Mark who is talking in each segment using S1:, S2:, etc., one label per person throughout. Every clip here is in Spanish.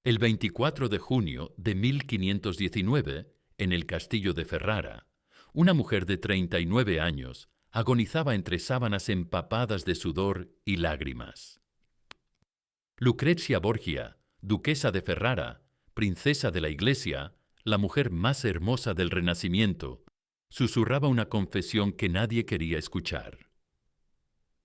S1: El 24 de junio de 1519, en el castillo de Ferrara, una mujer de 39 años agonizaba entre sábanas empapadas de sudor y lágrimas. Lucrezia Borgia, duquesa de Ferrara, princesa de la Iglesia, la mujer más hermosa del Renacimiento, susurraba una confesión que nadie quería escuchar.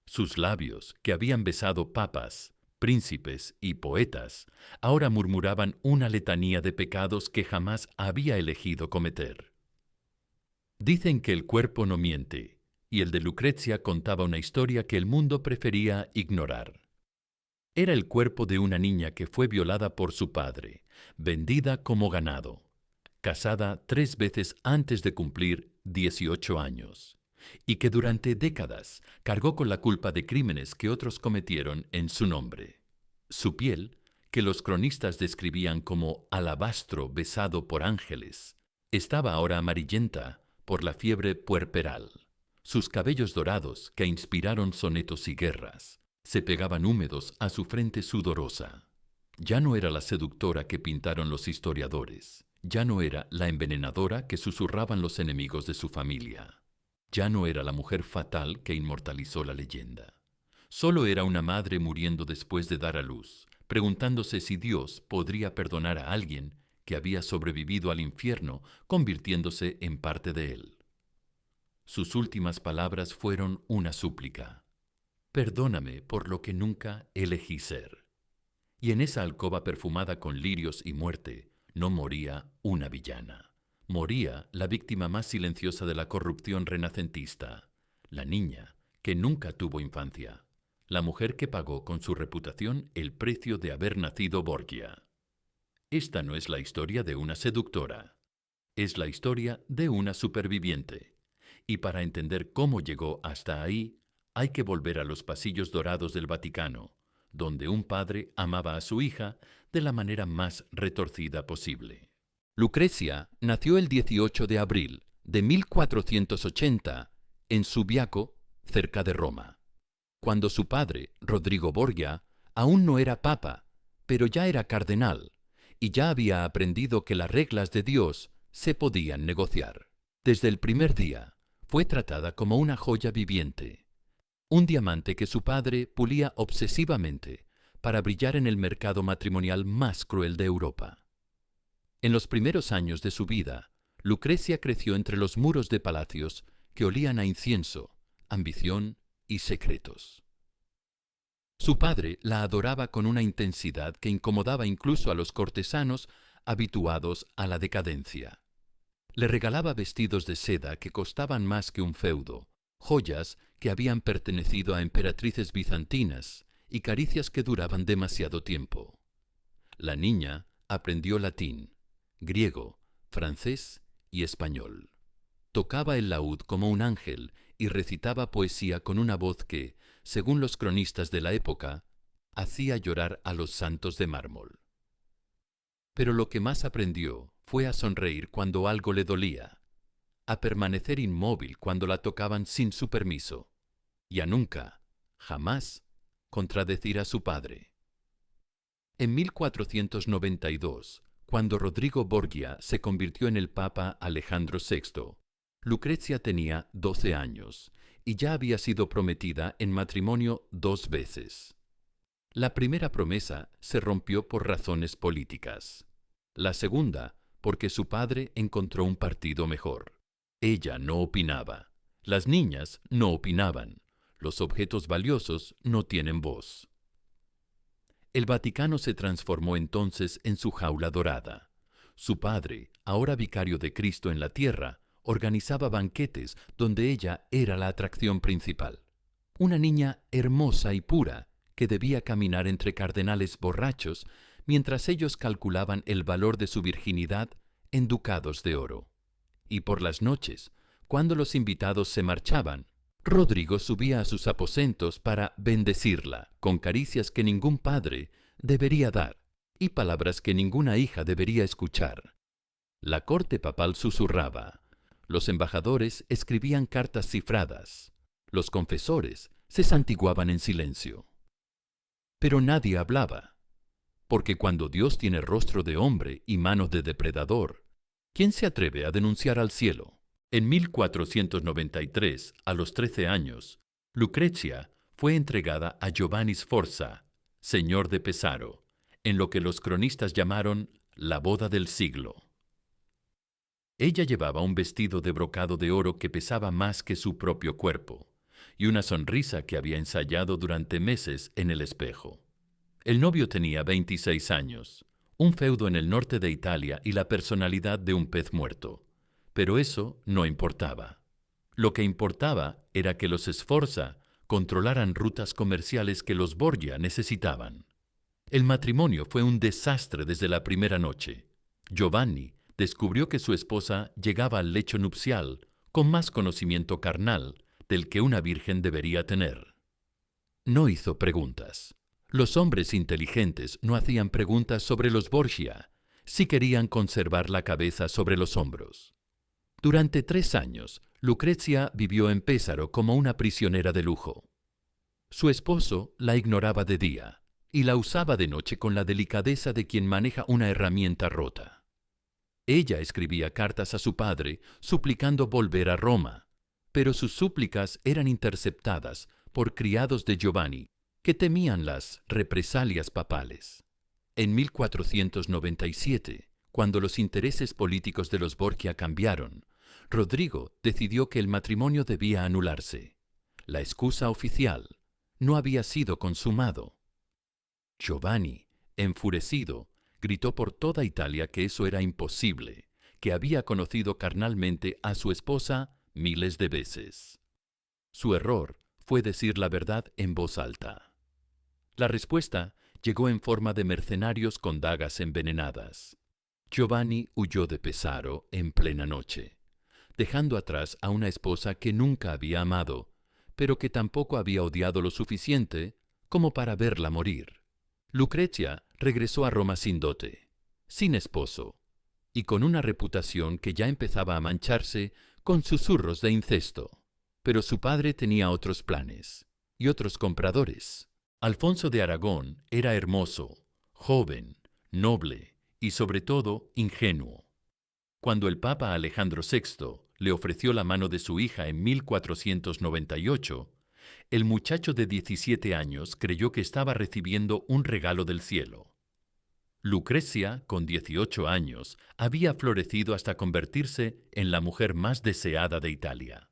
S1: Sus labios, que habían besado papas, príncipes y poetas, ahora murmuraban una letanía de pecados que jamás había elegido cometer. Dicen que el cuerpo no miente, y el de Lucrezia contaba una historia que el mundo prefería ignorar. Era el cuerpo de una niña que fue violada por su padre, vendida como ganado, casada 3 veces antes de cumplir 18 años, y que durante décadas cargó con la culpa de crímenes que otros cometieron en su nombre. Su piel, que los cronistas describían como alabastro besado por ángeles, estaba ahora amarillenta por la fiebre puerperal. Sus cabellos dorados, que inspiraron sonetos y guerras, se pegaban húmedos a su frente sudorosa. Ya no era la seductora que pintaron los historiadores, ya no era la envenenadora que susurraban los enemigos de su familia, ya no era la mujer fatal que inmortalizó la leyenda. Solo era una madre muriendo después de dar a luz, preguntándose si Dios podría perdonar a alguien que había sobrevivido al infierno, convirtiéndose en parte de él. Sus últimas palabras fueron una súplica: perdóname por lo que nunca elegí ser. Y en esa alcoba perfumada con lirios y muerte, no moría una villana. Moría la víctima más silenciosa de la corrupción renacentista, la niña que nunca tuvo infancia, la mujer que pagó con su reputación el precio de haber nacido Borgia. Esta no es la historia de una seductora, es la historia de una superviviente. Y para entender cómo llegó hasta ahí, hay que volver a los pasillos dorados del Vaticano, donde un padre amaba a su hija de la manera más retorcida posible. Lucrezia nació el 18 de abril de 1480 en Subiaco, cerca de Roma, cuando su padre, Rodrigo Borgia, aún no era papa, pero ya era cardenal, y ya había aprendido que las reglas de Dios se podían negociar. Desde el primer día, fue tratada como una joya viviente, un diamante que su padre pulía obsesivamente para brillar en el mercado matrimonial más cruel de Europa. En los primeros años de su vida, Lucrezia creció entre los muros de palacios que olían a incienso, ambición y secretos. Su padre la adoraba con una intensidad que incomodaba incluso a los cortesanos habituados a la decadencia. Le regalaba vestidos de seda que costaban más que un feudo, joyas que habían pertenecido a emperatrices bizantinas y caricias que duraban demasiado tiempo. La niña aprendió latín, griego, francés y español. Tocaba el laúd como un ángel y recitaba poesía con una voz que, según los cronistas de la época, hacía llorar a los santos de mármol. Pero lo que más aprendió fue a sonreír cuando algo le dolía, a permanecer inmóvil cuando la tocaban sin su permiso, y a nunca, jamás, contradecir a su padre. En 1492, cuando Rodrigo Borgia se convirtió en el Papa Alejandro VI, Lucrezia tenía 12 años y ya había sido prometida en matrimonio 2 veces. La primera promesa se rompió por razones políticas. La segunda, porque su padre encontró un partido mejor. Ella no opinaba. Las niñas no opinaban. Los objetos valiosos no tienen voz. El Vaticano se transformó entonces en su jaula dorada. Su padre, ahora vicario de Cristo en la tierra, organizaba banquetes donde ella era la atracción principal. Una niña hermosa y pura que debía caminar entre cardenales borrachos mientras ellos calculaban el valor de su virginidad en ducados de oro. Y por las noches, cuando los invitados se marchaban, Rodrigo subía a sus aposentos para bendecirla con caricias que ningún padre debería dar y palabras que ninguna hija debería escuchar. La corte papal susurraba, los embajadores escribían cartas cifradas, los confesores se santiguaban en silencio. Pero nadie hablaba. porque cuando Dios tiene rostro de hombre y manos de depredador, ¿quién se atreve a denunciar al cielo? En 1493, a los 13 años, Lucrecia fue entregada a Giovanni Sforza, señor de Pesaro, en lo que los cronistas llamaron la boda del siglo. Ella llevaba un vestido de brocado de oro que pesaba más que su propio cuerpo, y una sonrisa que había ensayado durante meses en el espejo. El novio tenía 26 años, un feudo en el norte de Italia y la personalidad de un pez muerto. Pero eso no importaba. Lo que importaba era que los Sforza controlaran rutas comerciales que los Borgia necesitaban. El matrimonio fue un desastre desde la primera noche. Giovanni descubrió que su esposa llegaba al lecho nupcial con más conocimiento carnal del que una virgen debería tener. No hizo preguntas. Los hombres inteligentes no hacían preguntas sobre los Borgia, si querían conservar la cabeza sobre los hombros. Durante 3 años, Lucrecia vivió en Pesaro como una prisionera de lujo. Su esposo la ignoraba de día y la usaba de noche con la delicadeza de quien maneja una herramienta rota. Ella escribía cartas a su padre suplicando volver a Roma, pero sus súplicas eran interceptadas por criados de Giovanni que temían las represalias papales. En 1497, cuando los intereses políticos de los Borgia cambiaron, Rodrigo decidió que el matrimonio debía anularse. La excusa oficial: no había sido consumado. Giovanni, enfurecido, gritó por toda Italia que eso era imposible, que había conocido carnalmente a su esposa miles de veces. Su error fue decir la verdad en voz alta. La respuesta llegó en forma de mercenarios con dagas envenenadas. Giovanni huyó de Pesaro en plena noche, dejando atrás a una esposa que nunca había amado, pero que tampoco había odiado lo suficiente como para verla morir. Lucrecia regresó a Roma sin dote, sin esposo, y con una reputación que ya empezaba a mancharse con susurros de incesto. Pero su padre tenía otros planes y otros compradores. Alfonso de Aragón era hermoso, joven, noble y sobre todo ingenuo. Cuando el Papa Alejandro VI le ofreció la mano de su hija en 1498, el muchacho de 17 años creyó que estaba recibiendo un regalo del cielo. Lucrecia, con 18 años, había florecido hasta convertirse en la mujer más deseada de Italia.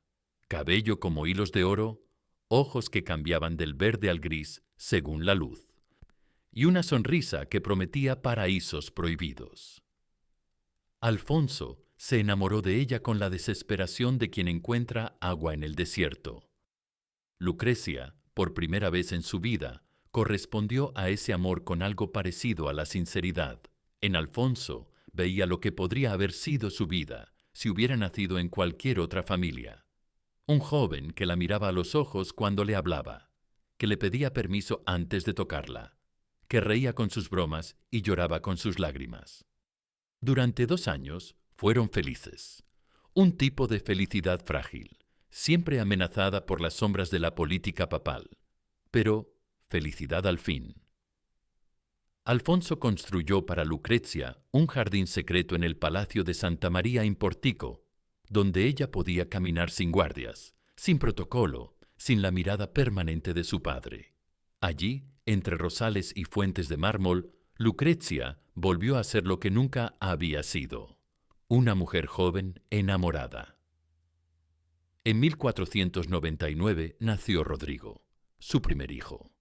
S1: Cabello como hilos de oro, ojos que cambiaban del verde al gris según la luz, y una sonrisa que prometía paraísos prohibidos. Alfonso se enamoró de ella con la desesperación de quien encuentra agua en el desierto. Lucrecia, por primera vez en su vida, correspondió a ese amor con algo parecido a la sinceridad. En Alfonso veía lo que podría haber sido su vida si hubiera nacido en cualquier otra familia. Un joven que la miraba a los ojos cuando le hablaba, que le pedía permiso antes de tocarla, que reía con sus bromas y lloraba con sus lágrimas. Durante 2 años fueron felices, un tipo de felicidad frágil, siempre amenazada por las sombras de la política papal, pero felicidad al fin. Alfonso construyó para Lucrecia un jardín secreto en el Palacio de Santa María in Portico, donde ella podía caminar sin guardias, sin protocolo, sin la mirada permanente de su padre. Allí, entre rosales y fuentes de mármol, Lucrecia volvió a ser lo que nunca había sido, una mujer joven enamorada. En 1499 nació Rodrigo, su primer hijo.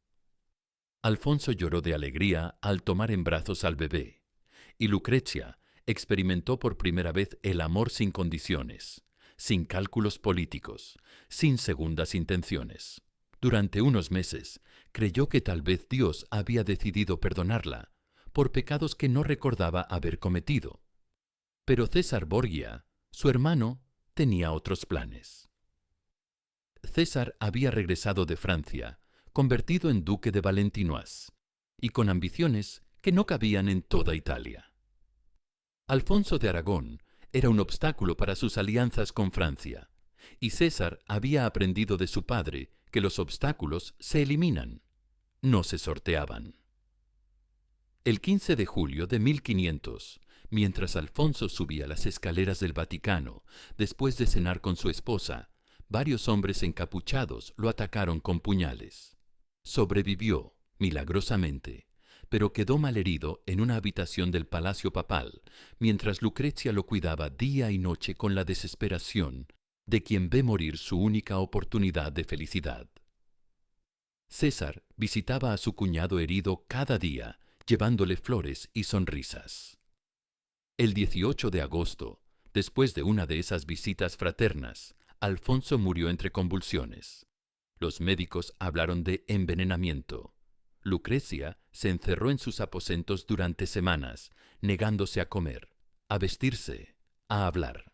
S1: Alfonso lloró de alegría al tomar en brazos al bebé, y Lucrecia experimentó por primera vez el amor sin condiciones, sin cálculos políticos, sin segundas intenciones. Durante unos meses creyó que tal vez Dios había decidido perdonarla por pecados que no recordaba haber cometido. Pero César Borgia, su hermano, tenía otros planes. César había regresado de Francia, convertido en duque de Valentinois, y con ambiciones que no cabían en toda Italia. Alfonso de Aragón era un obstáculo para sus alianzas con Francia, y César había aprendido de su padre que los obstáculos se eliminan, no se sorteaban. El 15 de julio de 1500, mientras Alfonso subía las escaleras del Vaticano, después de cenar con su esposa, varios hombres encapuchados lo atacaron con puñales. Sobrevivió, milagrosamente, pero quedó malherido en una habitación del Palacio Papal, mientras Lucrecia lo cuidaba día y noche con la desesperación de quien ve morir su única oportunidad de felicidad. César visitaba a su cuñado herido cada día, llevándole flores y sonrisas. El 18 de agosto, después de una de esas visitas fraternas, Alfonso murió entre convulsiones. Los médicos hablaron de envenenamiento. Lucrecia se encerró en sus aposentos durante semanas, negándose a comer, a vestirse, a hablar.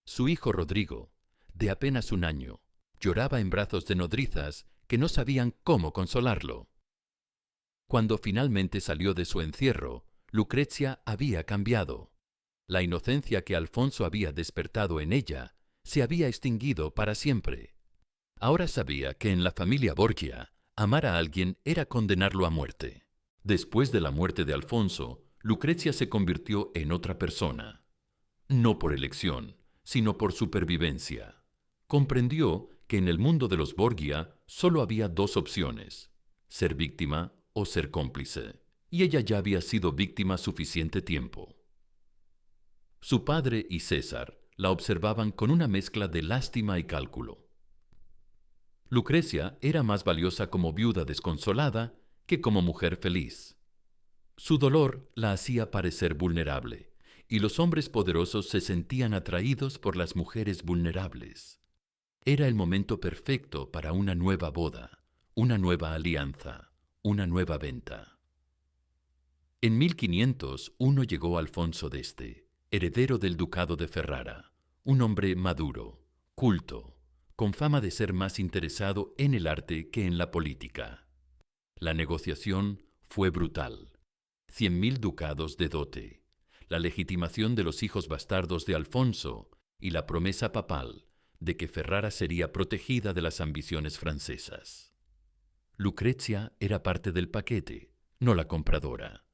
S1: Su hijo Rodrigo, de apenas 1 año, lloraba en brazos de nodrizas que no sabían cómo consolarlo. Cuando finalmente salió de su encierro, Lucrecia había cambiado. La inocencia que Alfonso había despertado en ella se había extinguido para siempre. Ahora sabía que en la familia Borgia, amar a alguien era condenarlo a muerte. Después de la muerte de Alfonso, Lucrecia se convirtió en otra persona. No por elección, sino por supervivencia. Comprendió que en el mundo de los Borgia solo había 2 opciones: ser víctima o ser cómplice, y ella ya había sido víctima suficiente tiempo. Su padre y César la observaban con una mezcla de lástima y cálculo. Lucrecia era más valiosa como viuda desconsolada que como mujer feliz. Su dolor la hacía parecer vulnerable, y los hombres poderosos se sentían atraídos por las mujeres vulnerables. Era el momento perfecto para una nueva boda, una nueva alianza, una nueva venta. En 1501 llegó Alfonso d'Este, heredero del ducado de Ferrara, un hombre maduro, culto, con fama de ser más interesado en el arte que en la política. La negociación fue brutal: 100.000 ducados de dote, la legitimación de los hijos bastardos de Alfonso y la promesa papal de que Ferrara sería protegida de las ambiciones francesas. Lucrecia era parte del paquete, no la compradora.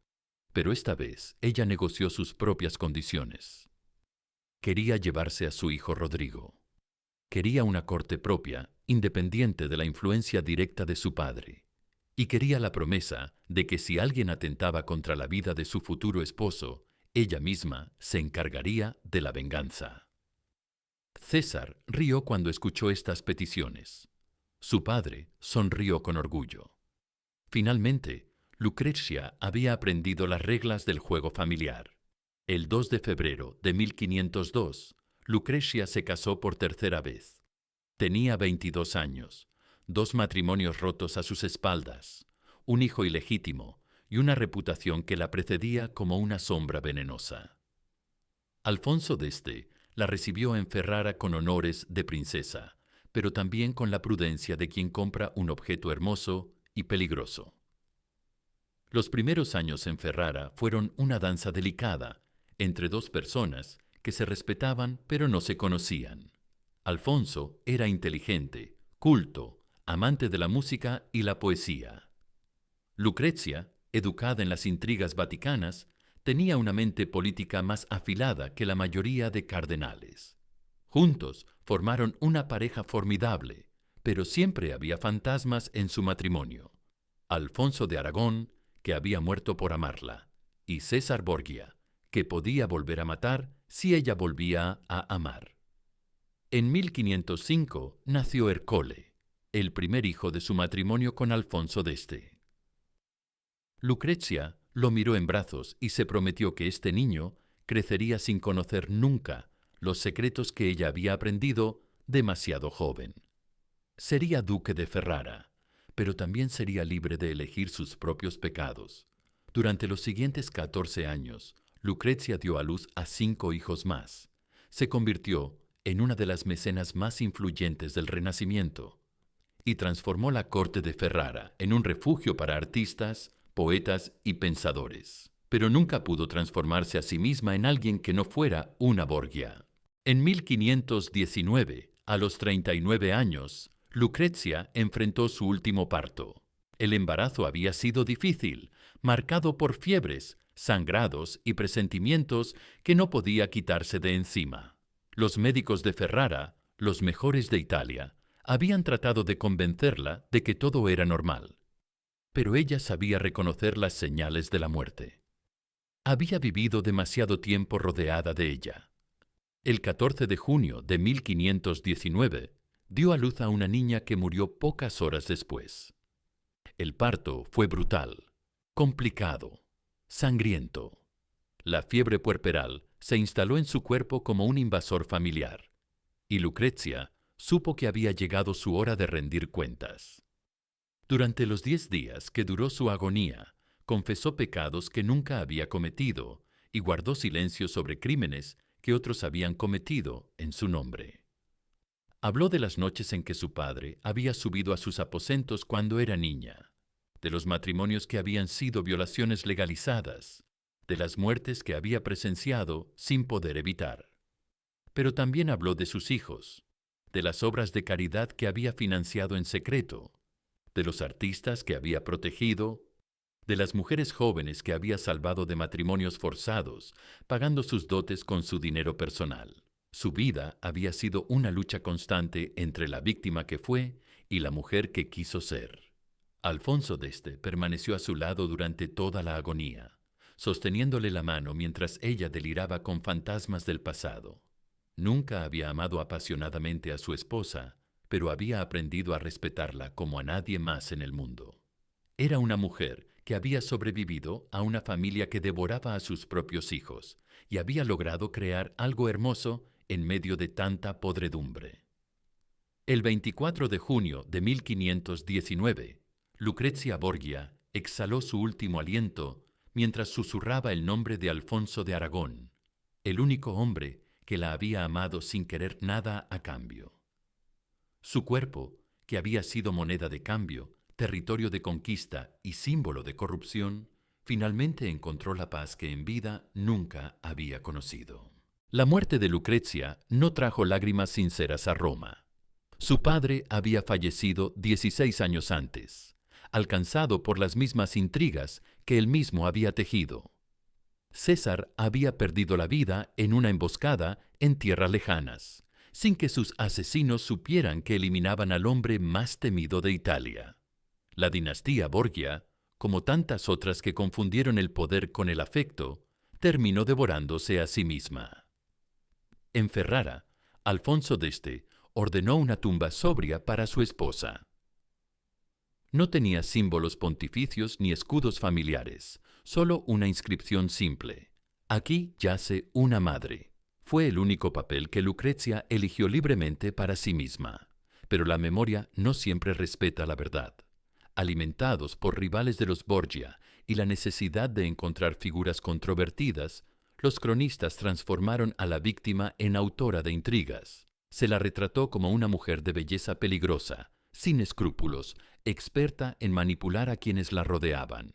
S1: Pero esta vez ella negoció sus propias condiciones. Quería llevarse a su hijo Rodrigo. Quería una corte propia, independiente de la influencia directa de su padre. Y quería la promesa de que si alguien atentaba contra la vida de su futuro esposo, ella misma se encargaría de la venganza. César rió cuando escuchó estas peticiones. Su padre sonrió con orgullo. Finalmente, Lucrecia había aprendido las reglas del juego familiar. El 2 de febrero de 1502, Lucrecia se casó por tercera vez. Tenía 22 años, 2 matrimonios rotos a sus espaldas, un hijo ilegítimo y una reputación que la precedía como una sombra venenosa. Alfonso d'Este la recibió en Ferrara con honores de princesa, pero también con la prudencia de quien compra un objeto hermoso y peligroso. Los primeros años en Ferrara fueron una danza delicada entre 2 personas que se respetaban pero no se conocían. Alfonso era inteligente, culto, amante de la música y la poesía. Lucrecia, educada en las intrigas vaticanas, tenía una mente política más afilada que la mayoría de cardenales. Juntos formaron una pareja formidable, pero siempre había fantasmas en su matrimonio. Alfonso de Aragón, que había muerto por amarla, y César Borgia, que podía volver a matar si ella volvía a amar. En 1505 nació Ercole, el primer hijo de su matrimonio con Alfonso d'Este. Lucrecia lo miró en brazos y se prometió que este niño crecería sin conocer nunca los secretos que ella había aprendido demasiado joven. Sería duque de Ferrara, pero también sería libre de elegir sus propios pecados. Durante los siguientes 14 años, Lucrecia dio a luz a 5 hijos más. Se convirtió en una de las mecenas más influyentes del Renacimiento y transformó la corte de Ferrara en un refugio para artistas, poetas y pensadores. Pero nunca pudo transformarse a sí misma en alguien que no fuera una Borgia. En 1519, a los 39 años, Lucrecia enfrentó su último parto. El embarazo había sido difícil, marcado por fiebres, sangrados y presentimientos que no podía quitarse de encima. Los médicos de Ferrara, los mejores de Italia, habían tratado de convencerla de que todo era normal, pero ella sabía reconocer las señales de la muerte. Había vivido demasiado tiempo rodeada de ella. El 14 de junio de 1519 dio a luz a una niña que murió pocas horas después. El parto fue brutal, complicado, sangriento. La fiebre puerperal se instaló en su cuerpo como un invasor familiar, y Lucrezia supo que había llegado su hora de rendir cuentas. Durante los 10 días que duró su agonía, confesó pecados que nunca había cometido y guardó silencio sobre crímenes que otros habían cometido en su nombre. Habló de las noches en que su padre había subido a sus aposentos cuando era niña, de los matrimonios que habían sido violaciones legalizadas, de las muertes que había presenciado sin poder evitar. Pero también habló de sus hijos, de las obras de caridad que había financiado en secreto, de los artistas que había protegido, de las mujeres jóvenes que había salvado de matrimonios forzados, pagando sus dotes con su dinero personal. Su vida había sido una lucha constante entre la víctima que fue y la mujer que quiso ser. Alfonso d'Este permaneció a su lado durante toda la agonía, sosteniéndole la mano mientras ella deliraba con fantasmas del pasado. Nunca había amado apasionadamente a su esposa, pero había aprendido a respetarla como a nadie más en el mundo. Era una mujer que había sobrevivido a una familia que devoraba a sus propios hijos y había logrado crear algo hermoso en medio de tanta podredumbre. El 24 de junio de 1519, Lucrezia Borgia exhaló su último aliento mientras susurraba el nombre de Alfonso de Aragón, el único hombre que la había amado sin querer nada a cambio. Su cuerpo, que había sido moneda de cambio, territorio de conquista y símbolo de corrupción, finalmente encontró la paz que en vida nunca había conocido. La muerte de Lucrezia no trajo lágrimas sinceras a Roma. Su padre había fallecido 16 años antes, alcanzado por las mismas intrigas que él mismo había tejido. César había perdido la vida en una emboscada en tierras lejanas, sin que sus asesinos supieran que eliminaban al hombre más temido de Italia. La dinastía Borgia, como tantas otras que confundieron el poder con el afecto, terminó devorándose a sí misma. En Ferrara, Alfonso d'Este ordenó una tumba sobria para su esposa. No tenía símbolos pontificios ni escudos familiares, solo una inscripción simple. Aquí yace una madre. Fue el único papel que Lucrezia eligió libremente para sí misma. Pero la memoria no siempre respeta la verdad. Alimentados por rivales de los Borgia y la necesidad de encontrar figuras controvertidas, los cronistas transformaron a la víctima en autora de intrigas. Se la retrató como una mujer de belleza peligrosa, sin escrúpulos, experta en manipular a quienes la rodeaban.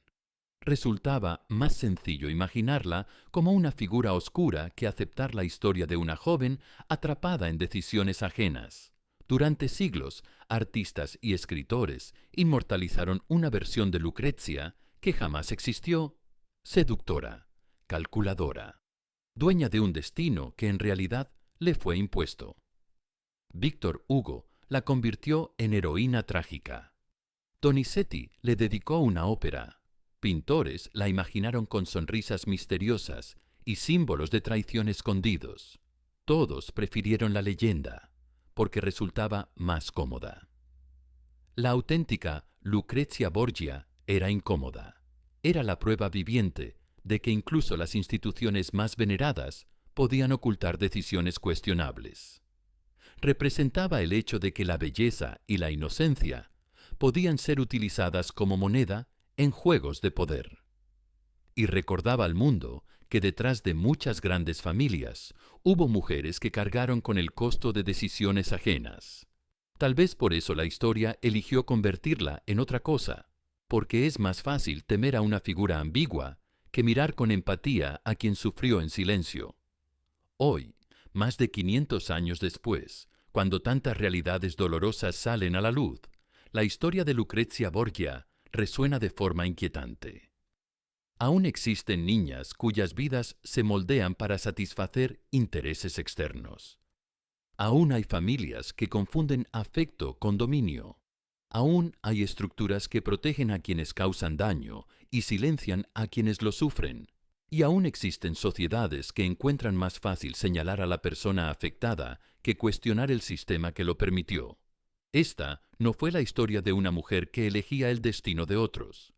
S1: Resultaba más sencillo imaginarla como una figura oscura que aceptar la historia de una joven atrapada en decisiones ajenas. Durante siglos, artistas y escritores inmortalizaron una versión de Lucrezia que jamás existió: seductora, calculadora, dueña de un destino que en realidad le fue impuesto. Víctor Hugo la convirtió en heroína trágica. Donizetti le dedicó una ópera. Pintores la imaginaron con sonrisas misteriosas y símbolos de traición escondidos. Todos prefirieron la leyenda, porque resultaba más cómoda. La auténtica Lucrezia Borgia era incómoda. Era la prueba viviente de que incluso las instituciones más veneradas podían ocultar decisiones cuestionables. Representaba el hecho de que la belleza y la inocencia podían ser utilizadas como moneda en juegos de poder. Y recordaba al mundo que detrás de muchas grandes familias hubo mujeres que cargaron con el costo de decisiones ajenas. Tal vez por eso la historia eligió convertirla en otra cosa, porque es más fácil temer a una figura ambigua que mirar con empatía a quien sufrió en silencio. Hoy, más de 500 años después, cuando tantas realidades dolorosas salen a la luz, la historia de Lucrezia Borgia resuena de forma inquietante. Aún existen niñas cuyas vidas se moldean para satisfacer intereses externos. Aún hay familias que confunden afecto con dominio. Aún hay estructuras que protegen a quienes causan daño y silencian a quienes lo sufren. Y aún existen sociedades que encuentran más fácil señalar a la persona afectada que cuestionar el sistema que lo permitió. Esta no fue la historia de una mujer que elegía el destino de otros.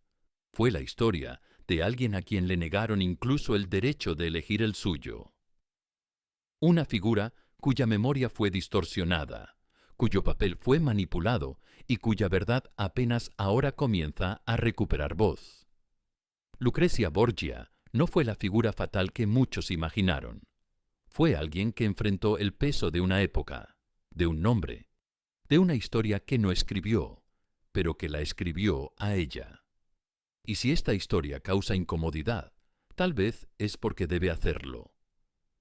S1: Fue la historia de alguien a quien le negaron incluso el derecho de elegir el suyo. Una figura cuya memoria fue distorsionada, cuyo papel fue manipulado y cuya verdad apenas ahora comienza a recuperar voz. Lucrecia Borgia no fue la figura fatal que muchos imaginaron. Fue alguien que enfrentó el peso de una época, de un nombre, de una historia que no escribió, pero que la escribió a ella. Y si esta historia causa incomodidad, tal vez es porque debe hacerlo.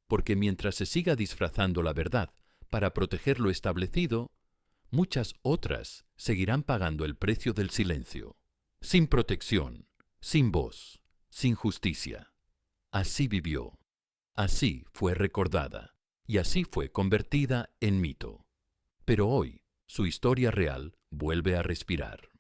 S1: Porque mientras se siga disfrazando la verdad para proteger lo establecido, muchas otras seguirán pagando el precio del silencio, sin protección, sin voz, sin justicia. Así vivió, así fue recordada, y así fue convertida en mito. Pero hoy, su historia real vuelve a respirar.